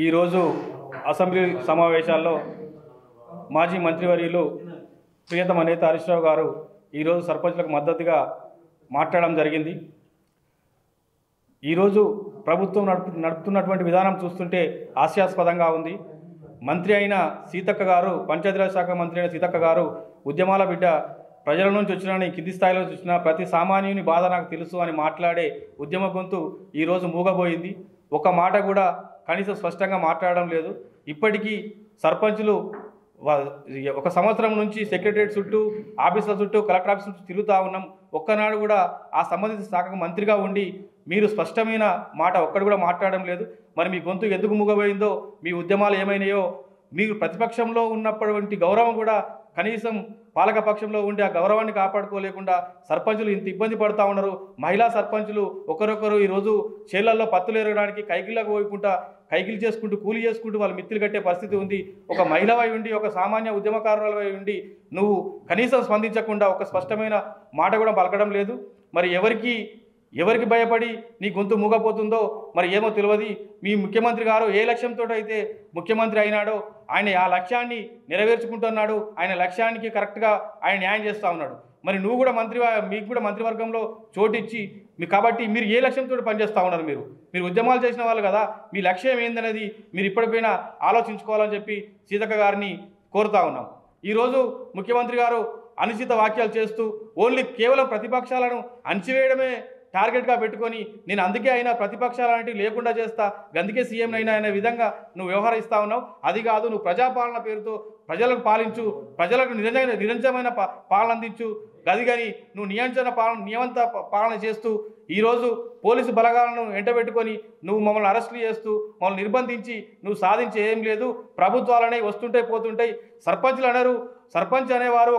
ఈరోజు అసెంబ్లీ సమావేశాల్లో మాజీ మంత్రివర్యులు ప్రియతమ నేత హరీష్ రావు గారు ఈరోజు సర్పంచ్లకు మద్దతుగా మాట్లాడడం జరిగింది. ఈరోజు ప్రభుత్వం నడుపుతున్నటువంటి విధానం చూస్తుంటే హాస్యాస్పదంగా ఉంది. మంత్రి అయిన సీతక్క గారు, పంచాయతీరాజ్ శాఖ మంత్రి అయిన సీతక్క గారు, ఉద్యమాల బిడ్డ, ప్రజల నుంచి వచ్చిన కింది స్థాయిలో చూసిన ప్రతి సామాన్యుని బాధ నాకు తెలుసు అని మాట్లాడే ఉద్యమ గొంతు ఈరోజు మూగబోయింది. ఒక మాట కూడా కనీసం స్పష్టంగా మాట్లాడడం లేదు. ఇప్పటికీ సర్పంచులు ఒక సంవత్సరం నుంచి సెక్రటరియట్ చుట్టూ, ఆఫీసుల చుట్టూ, కలెక్టర్ ఆఫీస్ చుట్టూ తిరుగుతూ ఉన్నాం. ఒక్కనాడు కూడా ఆ సంబంధిత శాఖకు మంత్రిగా ఉండి మీరు స్పష్టమైన మాట ఒక్కడు కూడా మాట్లాడడం లేదు. మరి మీ గొంతు ఎందుకు మూగబోయిందో, మీ ఉద్యమాలు ఏమైనాయో, మీరు ప్రతిపక్షంలో ఉన్నటువంటి గౌరవం కూడా కనీసం పాలకపక్షంలో ఉండి ఆ గౌరవాన్ని కాపాడుకోలేకుండా సర్పంచులు ఇంత ఇబ్బంది పడుతూ ఉన్నారు. మహిళా సర్పంచులు ఒకరొకరు ఈరోజు చేళ్లల్లో పత్తులు ఎరగడానికి కైకిళ్ళకు పోయకుండా కైకిలు చేసుకుంటూ కూలి చేసుకుంటూ వాళ్ళు మిత్తులు కట్టే పరిస్థితి ఉంది. ఒక మహిళవై ఉండి, ఒక సామాన్య ఉద్యమకారులవై ఉండి నువ్వు కనీసం స్పందించకుండా ఒక స్పష్టమైన మాట కూడా పలకడం లేదు. మరి ఎవరికి భయపడి నీ గొంతు మూగపోతుందో మరి ఏమో తెలియదు. మీ ముఖ్యమంత్రి గారు ఏ లక్ష్యంతో అయితే ముఖ్యమంత్రి అయినాడో ఆయన ఆ లక్ష్యాన్ని నెరవేర్చుకుంటున్నాడు. ఆయన లక్ష్యానికి కరెక్ట్గా ఆయన న్యాయం చేస్తూ ఉన్నాడు. మరి నువ్వు కూడా మీకు కూడా మంత్రివర్గంలో చోటిచ్చి కాబట్టి మీరు ఏ లక్ష్యంతో పనిచేస్తూ ఉన్నారు? మీరు ఉద్యమాలు చేసిన వాళ్ళు కదా, మీ లక్ష్యం ఏందనేది మీరు ఇప్పటికైనా ఆలోచించుకోవాలని చెప్పి సీతక్క గారిని కోరుతా ఉన్నాం. ఈరోజు ముఖ్యమంత్రి గారు అనుచిత వ్యాఖ్యలు చేస్తూ కేవలం ప్రతిపక్షాలను అణచివేయడమే టార్గెట్గా పెట్టుకొని నేను అందుకే అయినా ప్రతిపక్షాలన్నిటివి లేకుండా చేస్తా, అందుకే సీఎం అయినా అనే విధంగా నువ్వు వ్యవహరిస్తూ ఉన్నావు. అది కాదు, నువ్వు ప్రజాపాలన పేరుతో ప్రజలకు పాలించు, ప్రజలకు నిరంజనమైన పాలన అందించు. గది కానీ నువ్వు నియమంత పాలన చేస్తూ ఈరోజు పోలీసు బలగాలను వెంటబెట్టుకొని నువ్వు మమ్మల్ని అరెస్టులు చేస్తూ మమ్మల్ని నిర్బంధించి నువ్వు సాధించే ఏం లేదు. ప్రభుత్వాలనే వస్తుంటాయి పోతుంటాయి. సర్పంచ్లు అనరు. సర్పంచ్ అనేవారు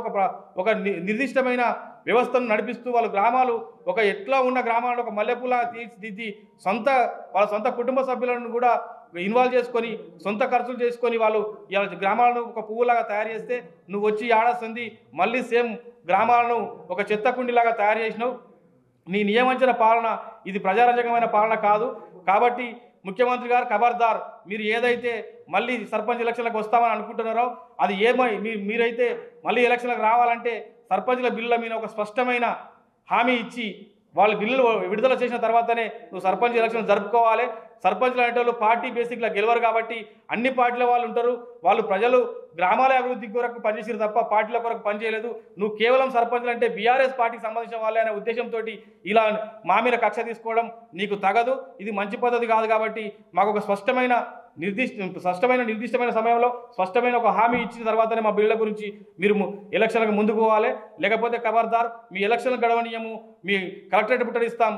ఒక నిర్దిష్టమైన వ్యవస్థను నడిపిస్తూ వాళ్ళ గ్రామాలు ఎట్లా ఉన్న గ్రామాలను ఒక మల్లెపూలా తీర్చిదిద్ది వాళ్ళ సొంత కుటుంబ సభ్యులను కూడా ఇన్వాల్వ్ చేసుకొని సొంత ఖర్చులు చేసుకొని వాళ్ళు ఇలా గ్రామాలను ఒక పువ్వులాగా తయారు చేస్తే నువ్వు వచ్చి ఆడస్తుంది మళ్ళీ సేమ్ గ్రామాలను ఒక చెత్త కుండిలాగా తయారు చేసినావు. నీ నియమించిన పాలన ఇది ప్రజారంజకమైన పాలన కాదు. కాబట్టి ముఖ్యమంత్రి గారు ఖబర్దార్, మీరు ఏదైతే మళ్ళీ సర్పంచ్ ఎలక్షన్లకు వస్తామని అనుకుంటున్నారో అది మీరైతే మళ్ళీ ఎలక్షన్లకు రావాలంటే సర్పంచ్ల బిల్లుల మీద ఒక స్పష్టమైన హామీ ఇచ్చి వాళ్ళు బిల్లులు విడుదల చేసిన తర్వాతనే నువ్వు సర్పంచ్ ఎలక్షన్ జరుపుకోవాలి. సర్పంచ్లు అనేటోళ్ళు పార్టీ బేసిక్గా గెలవరు కాబట్టి అన్ని పార్టీల వాళ్ళు ఉంటారు. వాళ్ళు ప్రజలు గ్రామాల అభివృద్ధి కొరకు పనిచేసారు తప్ప పార్టీల కొరకు పనిచేయలేదు. నువ్వు కేవలం సర్పంచ్లు అంటే బీఆర్ఎస్ పార్టీకి సంబంధించిన వాళ్ళే అనే ఉద్దేశంతో ఇలా మా మీద కక్ష తీసుకోవడం నీకు తగదు. ఇది మంచి పద్ధతి కాదు. కాబట్టి మాకు ఒక స్పష్టమైన నిర్దిష్టమైన సమయంలో స్పష్టమైన ఒక హామీ ఇచ్చిన తర్వాతనే మా బిల్లుల గురించి మీరు ఎలక్షన్లకు ముందుకు పోవాలి. లేకపోతే ఖబర్దార్, మీ ఎలక్షన్లు గడవనీయము, మీ కలెక్టరేట్ ముట్టడిస్తాం,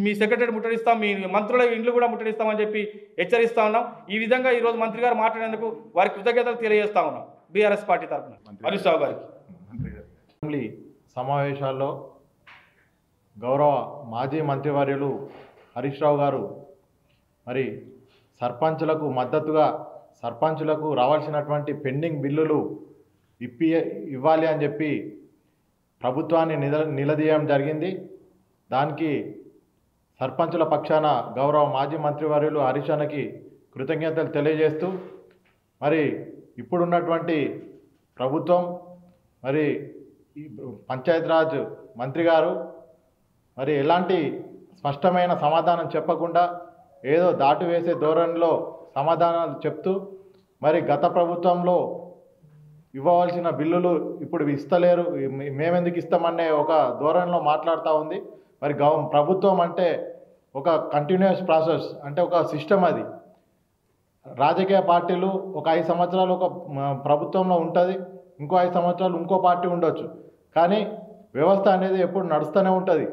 మీ సెక్రటరీ ముట్టడిస్తాం, మీ మంత్రుల ఇండ్లు కూడా ముట్టడిస్తామని చెప్పి హెచ్చరిస్తూ ఉన్నాం. ఈ విధంగా ఈరోజు మంత్రి గారు మాట్లాడేందుకు వారి కృతజ్ఞతలు తెలియజేస్తా ఉన్నాం బీఆర్ఎస్ పార్టీ తరఫున హరీష్ రావు గారికి. అసెంబ్లీ సమావేశాల్లో గౌరవ మాజీ మంత్రివర్యులు హరీష్ రావు గారు మరి సర్పంచులకు మద్దతుగా సర్పంచులకు రావాల్సినటువంటి పెండింగ్ బిల్లులు ఇవ్వాలి అని చెప్పి ప్రభుత్వాన్ని నిలదీయడం జరిగింది. దానికి సర్పంచుల పక్షాన గౌరవ మాజీ మంత్రివర్యులు హరీష్ అన్నకి కృతజ్ఞతలు తెలియజేస్తూ మరి ఇప్పుడున్నటువంటి ప్రభుత్వం మరి పంచాయతీరాజ్ మంత్రి గారు మరి ఎలాంటి స్పష్టమైన సమాధానం చెప్పకుండా ఏదో దాటివేసే ధోరణిలో సమాధానాలు చెప్తూ మరి గత ప్రభుత్వంలో ఇవ్వవలసిన బిల్లులు ఇప్పుడు ఇస్తలేరు, మేమెందుకు ఇస్తామనే ఒక ధోరణిలో మాట్లాడుతూ ఉంది. మరి ప్రభుత్వం అంటే ఒక కంటిన్యూస్ ప్రాసెస్, అంటే ఒక సిస్టమ్. అది రాజకీయ పార్టీలు ఒక 5 సంవత్సరాలు ఒక ప్రభుత్వంలో ఉంటుంది, ఇంకో 5 సంవత్సరాలు ఇంకో పార్టీ ఉండొచ్చు, కానీ వ్యవస్థ అనేది ఎప్పుడు నడుస్తూనే ఉంటుంది.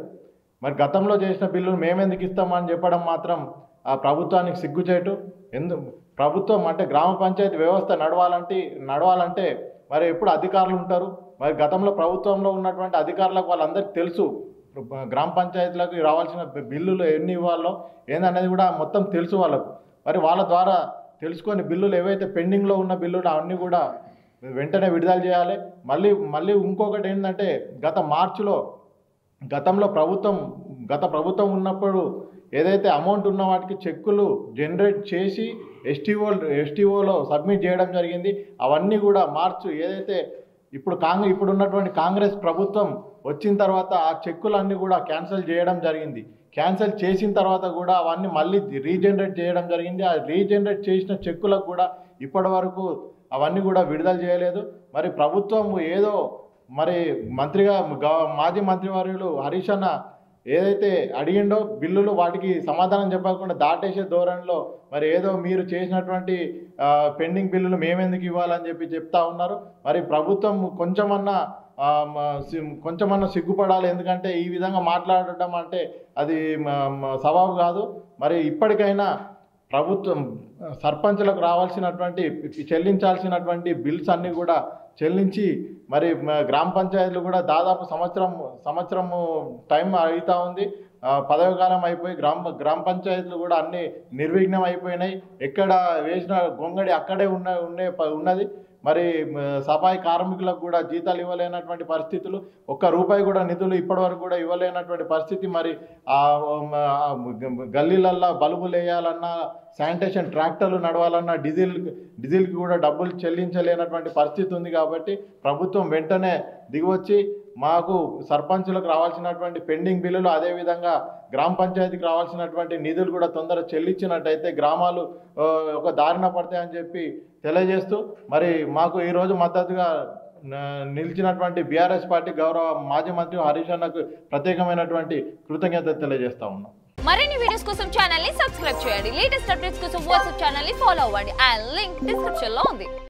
మరి గతంలో చేసిన బిల్లులు మేమెందుకు ఇస్తామని చెప్పడం మాత్రం ఆ ప్రభుత్వానికి సిగ్గుచేటు. ప్రభుత్వం అంటే గ్రామ పంచాయతీ వ్యవస్థ నడవాలంటే మరి ఎప్పుడు అధికారులు ఉంటారు. మరి గతంలో ప్రభుత్వంలో ఉన్నటువంటి అధికారులకు వాళ్ళందరికీ తెలుసు గ్రామ పంచాయతీలకు రావాల్సిన బిల్లులు ఎన్ని ఇవ్వాలో ఏందనేది కూడా మొత్తం తెలుసు వాళ్ళకు. మరి వాళ్ళ ద్వారా తెలుసుకొని బిల్లులు ఏవైతే పెండింగ్లో ఉన్న బిల్లులు అవన్నీ కూడా వెంటనే విడుదల చేయాలి. మళ్ళీ ఇంకొకటి ఏంటంటే గతంలో గత ప్రభుత్వం ఉన్నప్పుడు ఏదైతే అమౌంట్ ఉన్న వాటికి చెక్కులు జనరేట్ చేసి ఎస్టీఓలో సబ్మిట్ చేయడం జరిగింది. అవన్నీ కూడా మార్చు ఏదైతే ఇప్పుడు ఉన్నటువంటి కాంగ్రెస్ ప్రభుత్వం వచ్చిన తర్వాత ఆ చెక్కులన్నీ కూడా క్యాన్సిల్ చేయడం జరిగింది. క్యాన్సిల్ చేసిన తర్వాత కూడా అవన్నీ మళ్ళీ రీజనరేట్ చేయడం జరిగింది. ఆ రీజనరేట్ చేసిన చెక్కులకు కూడా ఇప్పటి వరకు అవన్నీ కూడా విడుదల చేయలేదు. మరి ప్రభుత్వం ఏదో మరి మాజీ మంత్రివర్యులు హరీష్ అన్న ఏదైతే అడిగిండో బిల్లులు వాటికి సమాధానం చెప్పకుండా దాటేసే ధోరణిలో మరి ఏదో మీరు చేసినటువంటి పెండింగ్ బిల్లులు మేమెందుకు ఇవ్వాలని చెప్తా ఉన్నారు. మరి ప్రభుత్వం కొంచెమన్నా సిగ్గుపడాలి. ఎందుకంటే ఈ విధంగా మాట్లాడటం అంటే అది సవాబు కాదు. మరి ఇప్పటికైనా ప్రభుత్వం సర్పంచులకు చెల్లించాల్సినటువంటి బిల్స్ అన్నీ కూడా చెల్లించి మరి గ్రామ పంచాయతీలు కూడా దాదాపు సంవత్సరం టైం అవుతూ ఉంది. పదవి కాలం అయిపోయి గ్రామ పంచాయతీలు కూడా అన్నీ నిర్విఘ్నం అయిపోయినాయి. ఎక్కడ వేసిన గొంగడి అక్కడే ఉన్నది. మరి సఫాయి కార్మికులకు కూడా జీతాలు ఇవ్వలేనటువంటి పరిస్థితులు, ₹1 కూడా నిధులు ఇప్పటివరకు కూడా ఇవ్వలేనటువంటి పరిస్థితి. మరి గల్లీలల్లో బల్బులు వేయాలన్నా, శానిటేషన్ ట్రాక్టర్లు నడవాలన్నా డీజిల్కి కూడా డబ్బులు చెల్లించలేనటువంటి పరిస్థితి ఉంది. కాబట్టి ప్రభుత్వం వెంటనే దిగివచ్చి మాకు సర్పంచులకు రావాల్సినటువంటి పెండింగ్ బిల్లులు, అదేవిధంగా గ్రామ పంచాయతీకి రావాల్సినటువంటి నిధులు కూడా తొందరగా చెల్లించినట్టయితే గ్రామాలు ఒక దారిన పడతాయని చెప్పి తెలియజేస్తూ, మరి మాకు ఈరోజు మద్దతుగా నిలిచినటువంటి బీఆర్ఎస్ పార్టీ గౌరవ మాజీ మంత్రి హరీష్ అన్నకు ప్రత్యేకమైనటువంటి కృతజ్ఞత తెలియజేస్తా ఉన్నాం. మరిన్ని వీడియోస్ కోసం ఛానల్ ని సబ్స్క్రైబ్ చేయండి. లేటెస్ట్ అప్డేట్స్ కోసం వాట్సాప్ ఛానల్ ని ఫాలో అవ్వండి. ఆ లింక్ డిస్క్రిప్షన్ లో ఉంది.